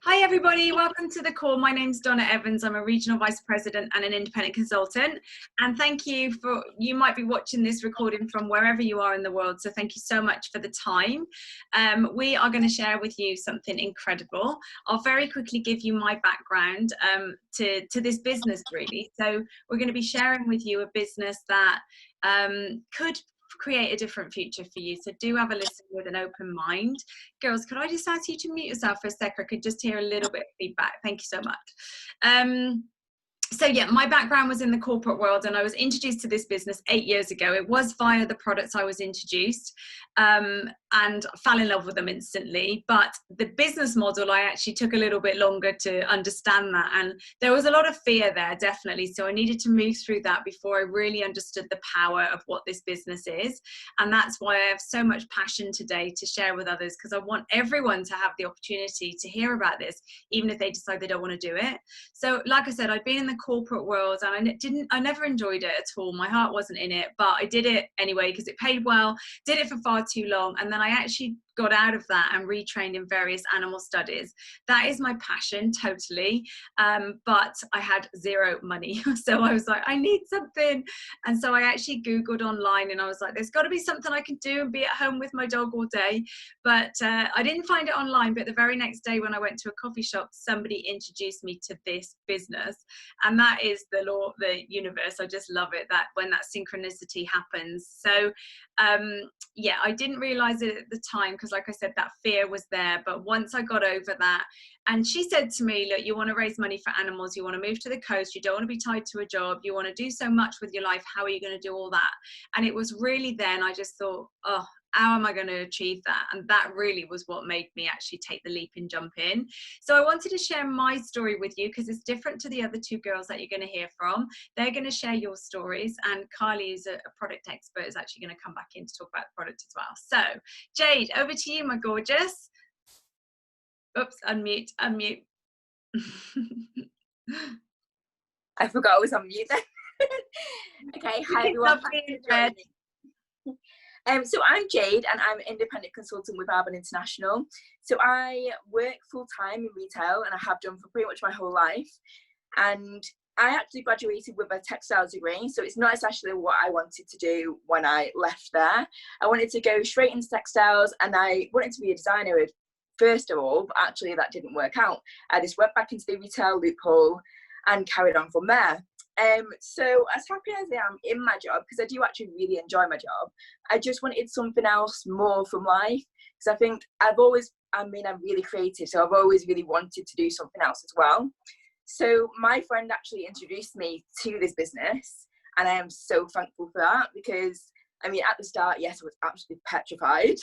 Hi everybody, welcome to the call. My name's Donna Evans. I'm a regional vice president and an independent consultant. And thank you you might be watching this recording from wherever you are in the world. So thank you so much for the time. We are going to share with you something incredible. I'll very quickly give you my background to this business really. So we're going to be sharing with you a business that could create a different future for you, so do have a listen with an open mind. Girls, could I just ask you to mute yourself for a sec? I could just hear a little bit of feedback. Thank you so much. So yeah, my background was in the corporate world, and I was introduced to this business 8 years ago. It was via the products I was introduced, and fell in love with them instantly. But the business model, I actually took a little bit longer to understand that, and there was a lot of fear there, definitely. So I needed to move through that before I really understood the power of what this business is. And that's why I have so much passion today to share with others, because I want everyone to have the opportunity to hear about this, even if they decide they don't want to do it. So like I said, I'd been in the corporate world and I never enjoyed it at all. My heart wasn't in it, but I did it anyway because it paid well, did it for far too long. And then I actually got out of that and retrained in various animal studies. That is my passion, totally. But I had zero money. So I was like, I need something. And so I actually Googled online and I was like, there's got to be something I can do and be at home with my dog all day. But I didn't find it online. But the very next day when I went to a coffee shop, somebody introduced me to this business. And that is the law, the universe. I just love it, that when that synchronicity happens. So yeah, I didn't realize it at the time because, like I said, that fear was there. But once I got over that, and she said to me, look, you want to raise money for animals, you want to move to the coast, you don't want to be tied to a job, you want to do so much with your life, how are you going to do all that? And it was really then I just thought, oh, how am I going to achieve that? And that really was what made me actually take the leap and jump in. So I wanted to share my story with you because it's different to the other two girls that you're going to hear from. They're going to share your stories, and Kylie is a product expert, is actually going to come back in to talk about the product as well. So Jade, over to you, my gorgeous. Oops, unmute. I forgot I was on mute then. Okay, hi everyone. So I'm Jade and I'm an independent consultant with Arbonne International. So I work full-time in retail and I have done for pretty much my whole life. And I actually graduated with a textiles degree, so it's not essentially what I wanted to do when I left there. I wanted to go straight into textiles and I wanted to be a designer first of all, but actually that didn't work out. I just went back into the retail loophole and carried on from there. So as happy as I am in my job, because I do actually really enjoy my job, I just wanted something else more from life. Because I think I'm really creative, so I've always really wanted to do something else as well. So my friend actually introduced me to this business, and I am so thankful for that because, I mean, at the start, yes, I was absolutely petrified.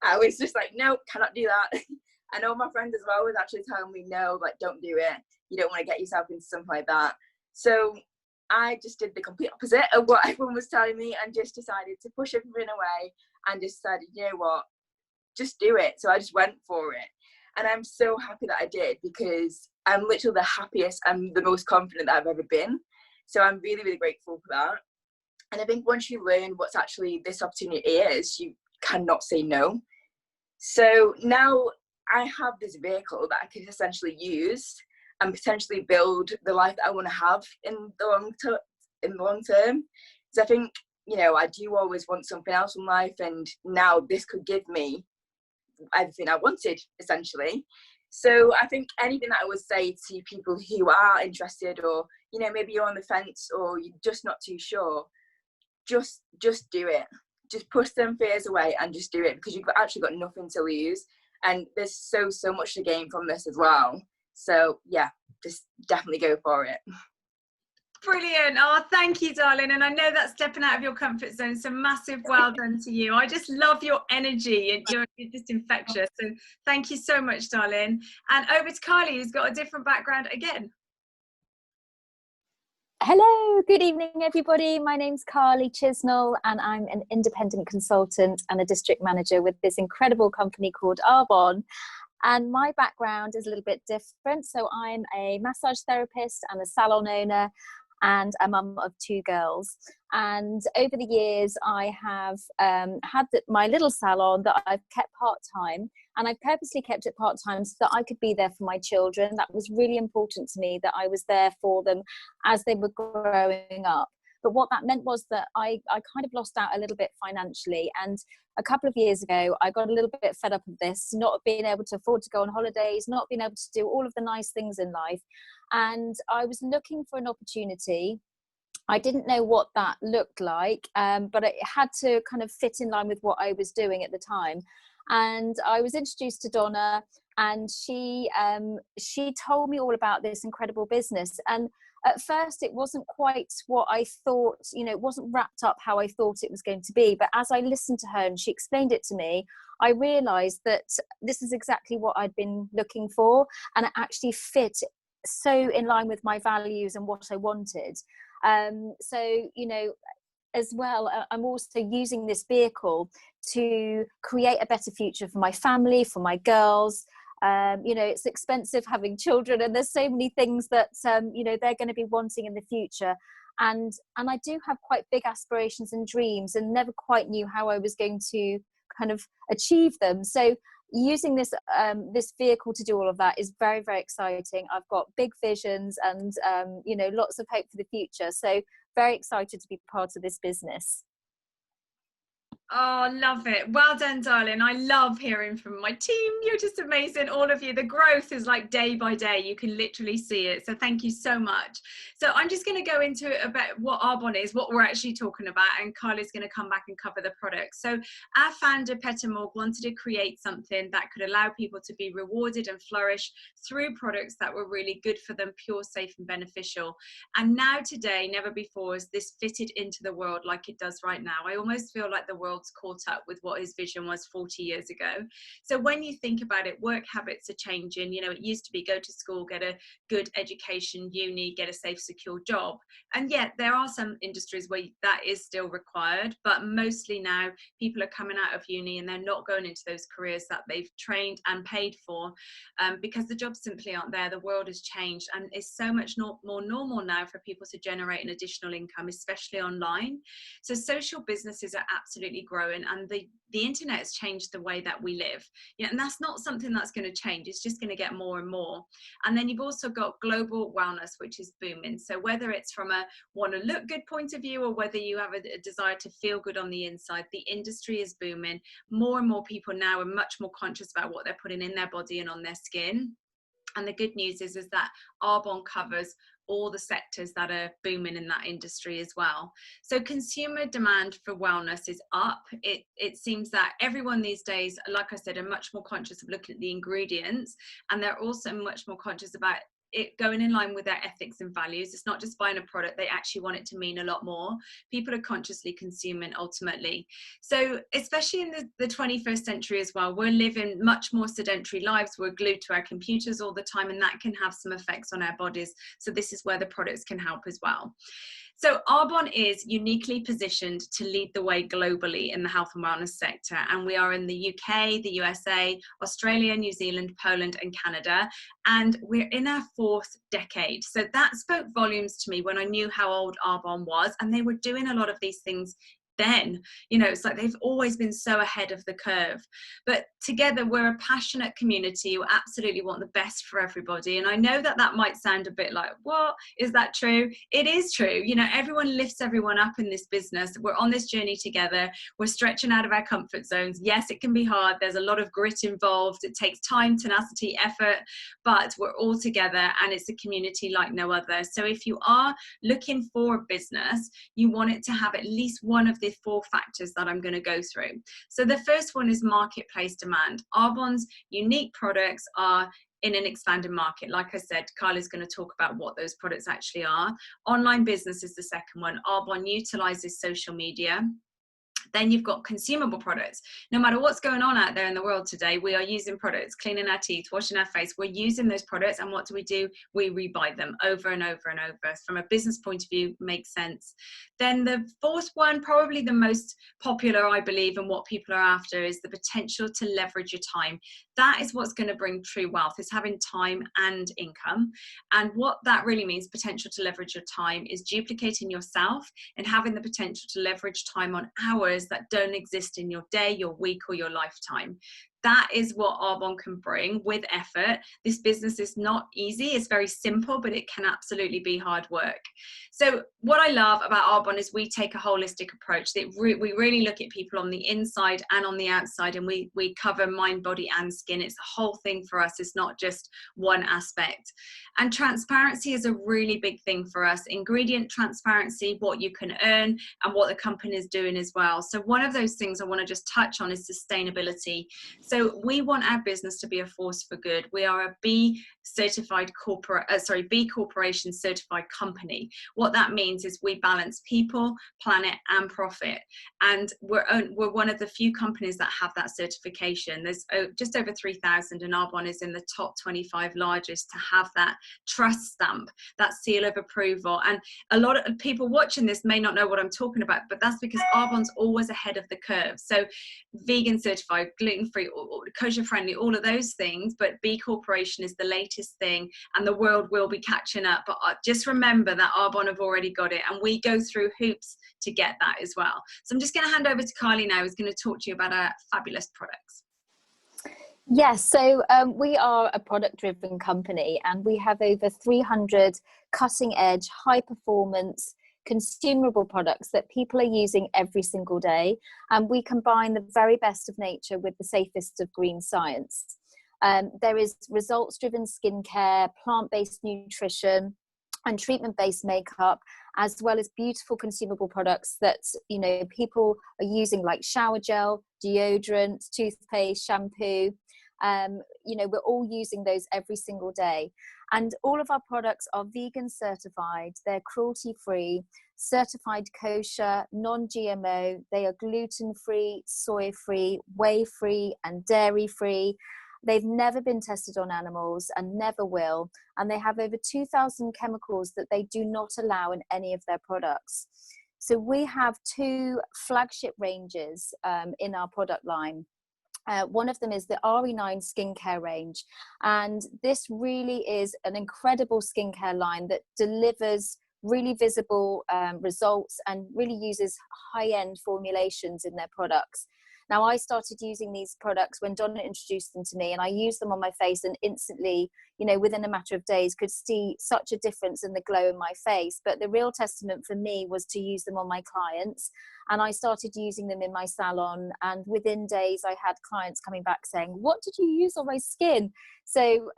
I was just like, no, cannot do that. I know my friend as well was actually telling me, no, like, don't do it. You don't want to get yourself into something like that. So I just did the complete opposite of what everyone was telling me and just decided to push everything away and just decided, you know what, just do it. So I just went for it. And I'm so happy that I did because I'm literally the happiest and the most confident that I've ever been. So I'm really, really grateful for that. And I think once you learn what's actually this opportunity is, you cannot say no. So now I have this vehicle that I can essentially use and potentially build the life that I want to have in the long term. Because I think, you know, I do always want something else in life, and now this could give me everything I wanted, essentially. So I think anything that I would say to people who are interested, or, you know, maybe you're on the fence or you're just not too sure, just do it. Just push them fears away and just do it, because you've actually got nothing to lose, and there's so much to gain from this as well. So yeah, just definitely go for it. Brilliant. Oh, thank you, darling. And I know that's stepping out of your comfort zone, so massive well done to you. I just love your energy and you're just infectious. So thank you so much, darling. And over to Kylie, who's got a different background again. Hello, good evening everybody. My name's Carly Chisnell and I'm an independent consultant and a district manager with this incredible company called Arbonne. And my background is a little bit different. So I'm a massage therapist and a salon owner and a mum of 2 girls. And over the years I have had my little salon that I've kept part-time, And I purposely kept it part-time so that I could be there for my children. That was really important to me, that I was there for them as they were growing up. But what that meant was that I kind of lost out a little bit financially. And a couple of years ago, I got a little bit fed up of this, not being able to afford to go on holidays, not being able to do all of the nice things in life. And I was looking for an opportunity. I didn't know what that looked like, but it had to kind of fit in line with what I was doing at the time. And I was introduced to Donna, and she told me all about this incredible business. And at first it wasn't quite what I thought, it wasn't wrapped up how I thought it was going to be. But as I listened to her and she explained it to me, I realized that this is exactly what I'd been looking for, and it actually fit so in line with my values and what I wanted. So, as well, I'm also using this vehicle to create a better future for my family, for my girls. It's expensive having children, and there's so many things that, they're going to be wanting in the future. And I do have quite big aspirations and dreams, and never quite knew how I was going to kind of achieve them. So using this vehicle to do all of that is very, very exciting. I've got big visions and, lots of hope for the future. So very excited to be part of this business. Oh, love it. Well done, darling. I love hearing from my team. You're just amazing, all of you. The growth is like day by day. You can literally see it. So thank you so much. So I'm just going to go into a bit what Arbonne is, what we're actually talking about, and Carly's going to come back and cover the products. So our founder, Petter Morg, wanted to create something that could allow people to be rewarded and flourish through products that were really good for them, pure, safe and beneficial. And now today, never before, has this fitted into the world like it does right now. I almost feel like the world caught up with what his vision was 40 years ago. So when you think about it, work habits are changing. It used to be go to school, get a good education, uni, get a safe, secure job. And yet there are some industries where that is still required, but mostly now people are coming out of uni and they're not going into those careers that they've trained and paid for, because the jobs simply aren't there. The world has changed, and it's so much more normal now for people to generate an additional income, especially online. So social businesses are absolutely growing, and the internet has changed the way that we live. And that's not something that's going to change. It's just going to get more and more. And then you've also got global wellness, which is booming. So whether it's from a want to look good point of view, or whether you have a desire to feel good on the inside, the industry is booming. More and more people now are much more conscious about what they're putting in their body and on their skin. And the good news is that Arbonne covers all the sectors that are booming in that industry as well. So consumer demand for wellness is up. It seems that everyone these days, like I said, are much more conscious of looking at the ingredients, and they're also much more conscious about it going in line with their ethics and values. It's not just buying a product, they actually want it to mean a lot more. People are consciously consuming ultimately. So especially in the 21st century as well, we're living much more sedentary lives. We're glued to our computers all the time, and that can have some effects on our bodies. So this is where the products can help as well. So Arbonne is uniquely positioned to lead the way globally in the health and wellness sector. And we are in the UK, the USA, Australia, New Zealand, Poland, and Canada. And we're in our 4th decade. So that spoke volumes to me when I knew how old Arbonne was. And they were doing a lot of these things then. It's like they've always been so ahead of the curve. But together we're a passionate community who absolutely want the best for everybody. And I know that might sound a bit like, what? Is that true? It is true. Everyone lifts everyone up in this business. We're on this journey together. We're stretching out of our comfort zones. Yes, it can be hard. There's a lot of grit involved. It takes time, tenacity, effort, but we're all together, and it's a community like no other. So if you are looking for a business, you want it to have at least one of the 4 factors that I'm going to go through. So the first one is marketplace demand. Arbonne's unique products are in an expanding market. Like I said, Carly's going to talk about what those products actually are. Online business is the second one. Arbonne utilizes social media. Then you've got consumable products. No matter what's going on out there in the world today, we are using products, cleaning our teeth, washing our face. We're using those products, and what do? We rebuy them over and over and over. From a business point of view, makes sense. Then the 4th one, probably the most popular, I believe, and what people are after, is the potential to leverage your time. That is what's going to bring true wealth, is having time and income. And what that really means, potential to leverage your time, is duplicating yourself and having the potential to leverage time on hours that don't exist in your day, your week, or your lifetime. that is what Arbonne can bring with effort. This business is not easy. It's very simple, but it can absolutely be hard work. So what I love about Arbonne is we take a holistic approach. We really look at people on the inside and on the outside, and we cover mind, body and skin. It's a whole thing for us. It's not just one aspect. And transparency is a really big thing for us. Ingredient transparency, what you can earn and what the company is doing as well. So one of those things I want to just touch on is sustainability. So we want our business to be a force for good. We are a B Corporation certified company. What that means is we balance people, planet and profit. And we're one of the few companies that have that certification. There's just over 3,000, and Arbonne is in the top 25 largest to have that trust stamp, that seal of approval. And a lot of people watching this may not know what I'm talking about, but that's because Arbonne's always ahead of the curve. So vegan certified, gluten-free, kosher-friendly, all of those things, but B Corporation is the latest thing, and the world will be catching up. But just remember that Arbonne have already got it, and we go through hoops to get that as well. So I'm just going to hand over to Carly now, who's going to talk to you about our fabulous products. Yes, so we are a product-driven company, and we have over 300 cutting-edge, high-performance, consumable products that people are using every single day. And we combine the very best of nature with the safest of green science. There is results-driven skincare, plant-based nutrition, and treatment-based makeup, as well as beautiful consumable products that, you know, people are using, like shower gel, deodorant, toothpaste, shampoo. You know, we're all using those every single day. And all of our products are vegan certified, they're cruelty-free, certified kosher, non-GMO, they are gluten-free, soy-free, whey-free and dairy-free. They've never been tested on animals and never will. And they have over 2,000 chemicals that they do not allow in any of their products. So we have two flagship ranges in our product line. One of them is the RE9 skincare range. And this really is an incredible skincare line that delivers really visible results and really uses high-end formulations in their products. Now, I started using these products when Donna introduced them to me, and I used them on my face and instantly, you know, within a matter of days could see such a difference in the glow in my face. But the real testament for me was to use them on my clients, and I started using them in my salon, and within days I had clients coming back saying, "What did you use on my skin?" So,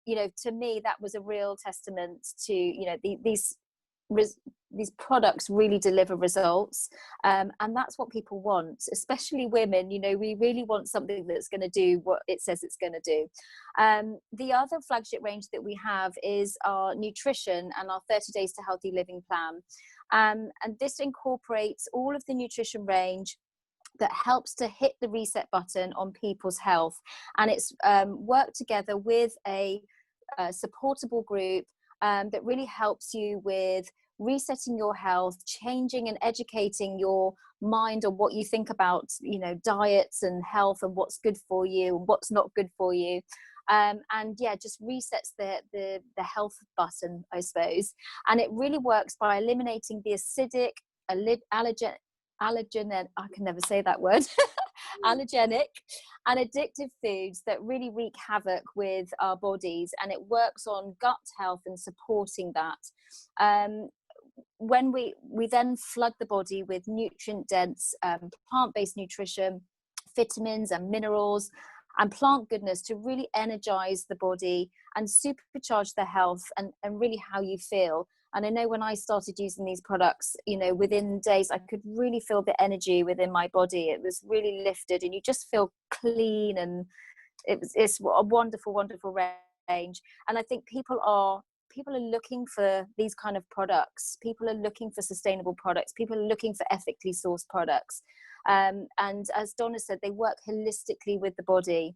you know, to me, that was a real testament to, you know, these products really deliver results, and that's what people want, especially women. You know, we really want something that's going to do what it says it's going to do. The other flagship range that we have is our nutrition and our 30 days to healthy living plan, and this incorporates all of the nutrition range that helps to hit the reset button on people's health, and it's worked together with a supportable group that really helps you with resetting your health, changing and educating your mind on what you think about, you know, diets and health and what's good for you and what's not good for you. And yeah, just resets the health button, I suppose. And it really works by eliminating the acidic, allergen, I can never say that word, allergenic and addictive foods that really wreak havoc with our bodies. And it works on gut health and supporting that. When we then flood the body with nutrient-dense plant-based nutrition, vitamins and minerals and plant goodness to really energize the body and supercharge the health and really how you feel. And I know when I started using these products, you know, within days, I could really feel the energy within my body. It was really lifted and you just feel clean, and it's a wonderful, wonderful range. And I think people are looking for these kind of products. People are looking for sustainable products. People are looking for ethically sourced products. And as Donna said, they work holistically with the body.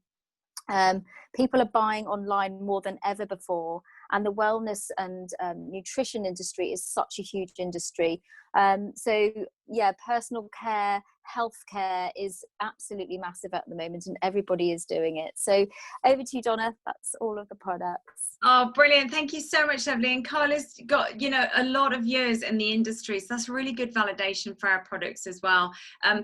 People are buying online more than ever before. and the wellness and nutrition industry is such a huge industry. So yeah, personal care, healthcare is absolutely massive at the moment, and everybody is doing it. So over to you, Donna. That's all of the products. Oh, brilliant. Thank you so much, Lovely. And Carla's got, you know, a lot of years in the industry, so that's really good validation for our products as well.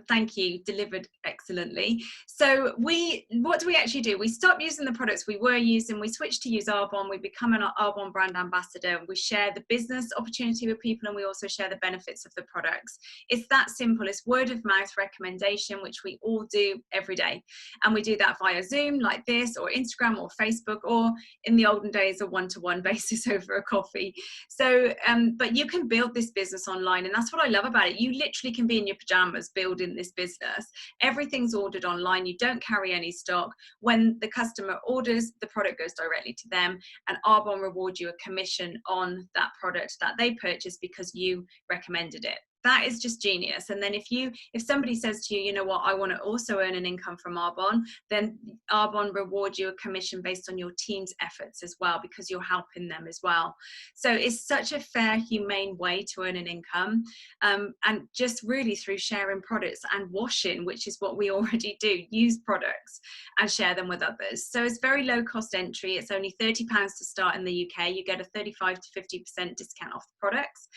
Thank you, delivered excellently. So what do we actually do? We stop using the products we were using, we switch to use Arbonne, we become an Arbonne brand ambassador, we share the business opportunity with people, and we also share the benefits of the products. It's that simple. It's word of mouth recommendation, which we all do every day. And we do that via Zoom like this, or Instagram or Facebook, or in the olden days, a one-to-one basis over a coffee. So but you can build this business online, and that's what I love about it. You literally can be in your pajamas building this business. Everything's ordered online. You don't carry any stock. When the customer orders, the product goes directly to them, and Arbonne rewards you a commission on that product that they purchased because you recommended it. That is just genius. And then if somebody says to you, you know what, I want to also earn an income from Arbonne, then Arbonne rewards you a commission based on your team's efforts as well, because you're helping them as well. So it's such a fair, humane way to earn an income, and just really through sharing products and washing, which is what we already do, use products and share them with others. So it's very low cost entry. It's only £30 to start in the UK. You get a 35 to 50% discount off the products.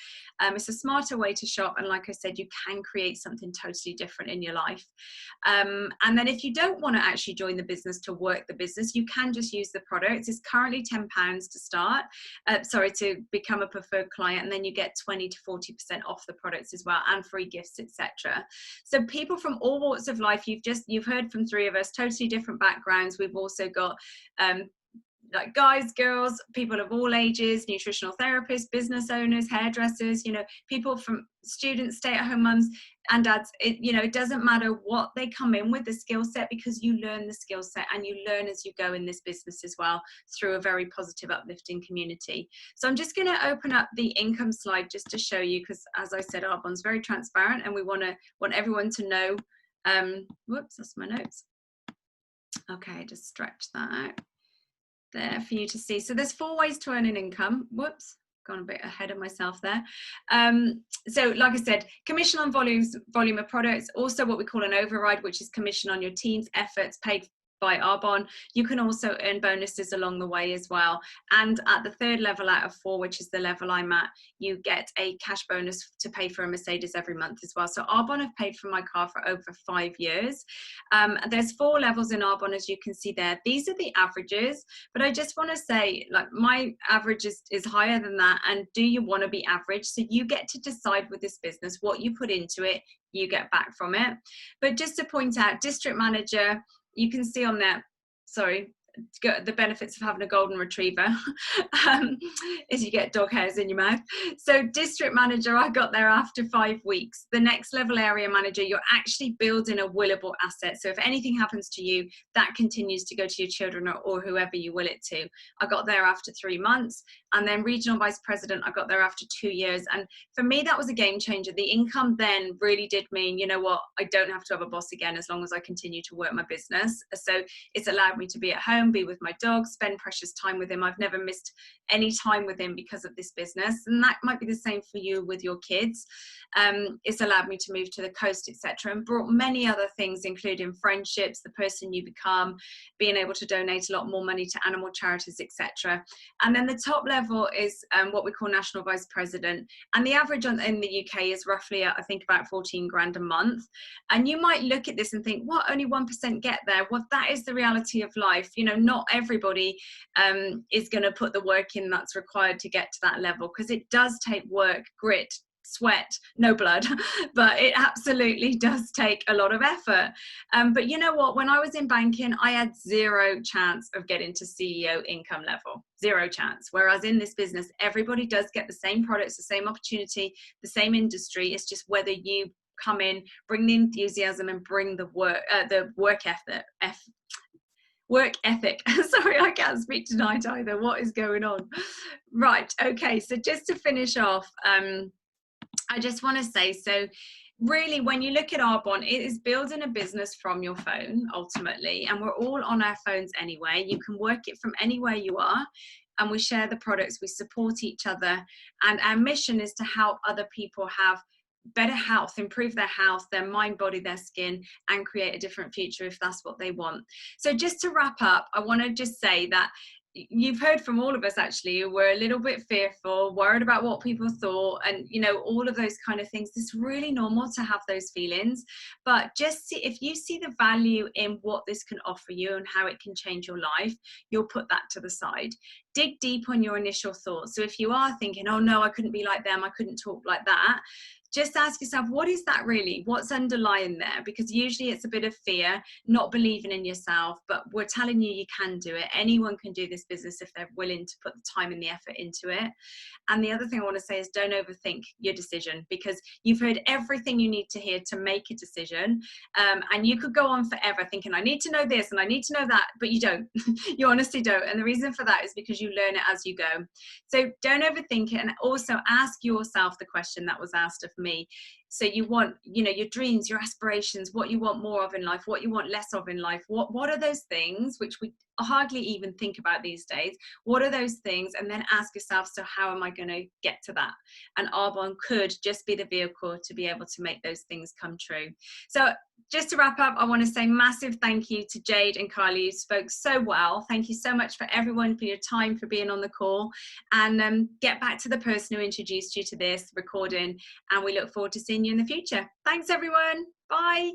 It's a smarter way to shop, and like I said, you can create something totally different in your life. And then if you don't want to actually join the business to work the business, you can just use the products. It's currently £10 to start, to become a preferred client, and then you get 20 to 40% off the products as well, and free gifts, etc. So people from all walks of life, you've heard from three of us, totally different backgrounds. We've also got like guys, girls, people of all ages, nutritional therapists, business owners, hairdressers, you know, people from students, stay-at-home mums and dads. It doesn't matter what they come in with, the skill set, because you learn the skill set and you learn as you go in this business as well, through a very positive, uplifting community. So I'm just going to open up the income slide just to show you, because as I said, Arbonne's very transparent, and we want everyone to know. Whoops, that's my notes. Okay, just stretch that out there for you to see. So there's 4 ways to earn an income. Whoops, gone a bit ahead of myself there. So like I said, commission on volume of products, also what we call an override, which is commission on your team's efforts paid by Arbonne. You can also earn bonuses along the way as well. And at the 3rd level out of 4, which is the level I'm at, you get a cash bonus to pay for a Mercedes every month as well. So Arbonne have paid for my car for over 5 years. There's 4 levels in Arbonne, as you can see there. These are the averages, but I just want to say, like, my average is higher than that. And do you want to be average? So you get to decide with this business what you put into it, you get back from it. But just to point out, district manager, you can see on there, sorry, the benefits of having a golden retriever is you get dog hairs in your mouth. So district manager, I got there after 5 weeks. The next level area manager, you're actually building a willable asset. So if anything happens to you, that continues to go to your children or whoever you will it to. I got there after 3 months. And then regional vice president, I got there after 2 years. And for me, that was a game changer. The income then really did mean, you know what, I don't have to have a boss again as long as I continue to work my business. So it's allowed me to be at home, be with my dog, spend precious time with him. I've never missed any time with him because of this business, and that might be the same for you with your kids. It's allowed me to move to the coast, etc., and brought many other things, including friendships, the person you become, being able to donate a lot more money to animal charities, etc. And then the top level is what we call national vice president, and the average in the UK is roughly, I think, about 14 grand a month. And you might look at this and think, what, only 1% get there? Well, that is the reality of life. You know, not everybody is going to put the work in that's required to get to that level, because it does take work, grit, sweat, no blood, but it absolutely does take a lot of effort. But you know what, when I was in banking, I had 0 chance of getting to CEO income level, 0 chance. Whereas in this business, everybody does get the same products, the same opportunity, the same industry. It's just whether you come in, bring the enthusiasm, and bring the work ethic. Sorry, I can't speak tonight either. What is going on? Right, okay, so just to finish off, I just want to say, so really, when you look at Arbonne, it is building a business from your phone ultimately, and we're all on our phones anyway. You can work it from anywhere you are. and we share the products, we support each other, and our mission is to help other people have better health, improve their health, their mind, body, their skin, and create a different future if that's what they want. So just to wrap up, I want to just say that you've heard from all of us actually, we're a little bit fearful, worried about what people thought, and you know, all of those kind of things. It's really normal to have those feelings, but just see, if you see the value in what this can offer you and how it can change your life, you'll put that to the side. Dig deep on your initial thoughts. So if you are thinking, oh no, I couldn't be like them, I couldn't talk like that, just ask yourself, what is that really? What's underlying there? Because usually it's a bit of fear, not believing in yourself, but we're telling you, you can do it. Anyone can do this business if they're willing to put the time and the effort into it. And the other thing I want to say is don't overthink your decision, because you've heard everything you need to hear to make a decision. And you could go on forever thinking, I need to know this and I need to know that, but you don't. You honestly don't. And the reason for that is because you learn it as you go. So don't overthink it, and also ask yourself the question that was asked of me. So you want, you know, your dreams, your aspirations, what you want more of in life, what you want less of in life. What are those things which we hardly even think about these days? What are those things? And then ask yourself, so how am I going to get to that? And Arbonne could just be the vehicle to be able to make those things come true. So just to wrap up, I want to say massive thank you to Jade and Carly. You spoke so well. Thank you so much for everyone, for your time, for being on the call. And get back to the person who introduced you to this recording. And we look forward to seeing you in the future. Thanks, everyone. Bye.